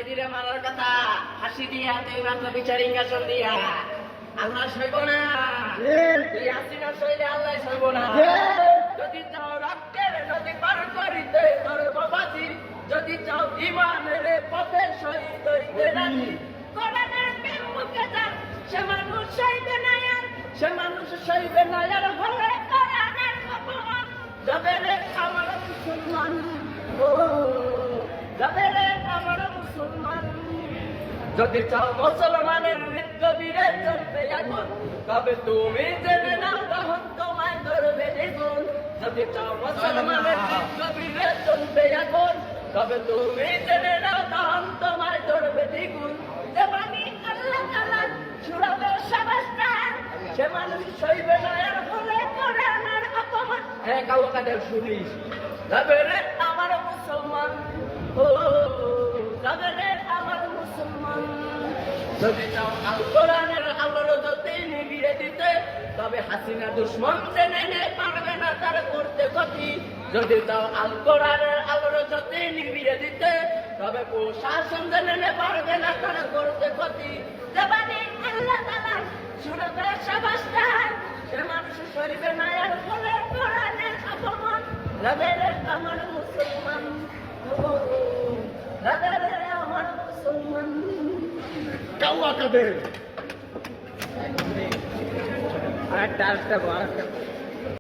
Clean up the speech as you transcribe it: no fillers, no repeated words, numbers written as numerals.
কয়েদিরে মারার কথা ফাঁসি দিয়া তুই মাত্র বিচারিং গাছন দিয়া আল্লাহ সইব না, তুই হাসিনা সইলে আল্লাহ সইব না। যদি চাও রক্তের নদী পার করিতে তোর বাবাজি, যদি চাও ইমানের পথে শহীদ হইতে রাজি, কোরআনের বিমুখে যা সে মানুষ সইবে না আর, সে মানুষ সইবে না আর হলে কোরআনের অপমান। যাবে রে আমার মুসলমান, ও যাবে রে আমার মুসলমান। যদি চাও মুসলমানের গভীরে চলবে এখন, তবে তুমি জেনে নাও তখন তোমায় ধরবে দ্বিগুণ। যদি চাও মুসলমানের গভীরে চলবে এখন, তবে তুমি জেনে নাও তখন তোমায় ধরবে দ্বিগুণ। যে মানি আল্লাহ তাআলা ছুড়াবে সবাস্তান, সে মানুষ সইবে না আর হলে কোরআনের অপমান। হ্যাঁ কাউ কাদের শুনিস, যাবে রে আমার মুসলমান, ও যাবে রে আমার মুসলমান। যদি চাও আল কোরআনের আলোর জ্যোতি নিভিয়ে দিতে, তবে হাসিনা দুশ্মন জেনে পারবে না তার করতে ক্ষতি। যদি চাও আল কোরআনের আলোর জ্যোতি নিভিয়ে দিতে, তবে প্রশাসন জেনে পারবে না তার করতে ক্ষতি। জবানে আল্লাহ তাআলা শুনবে সবাস্তান, সে মানুষ সইবে না আর হলে কোরআনের অপমান। যাবে রে আমার মুসলমান, ও যাবে রে আমার মুসলমান। কাউয়া কাদের আরেকটা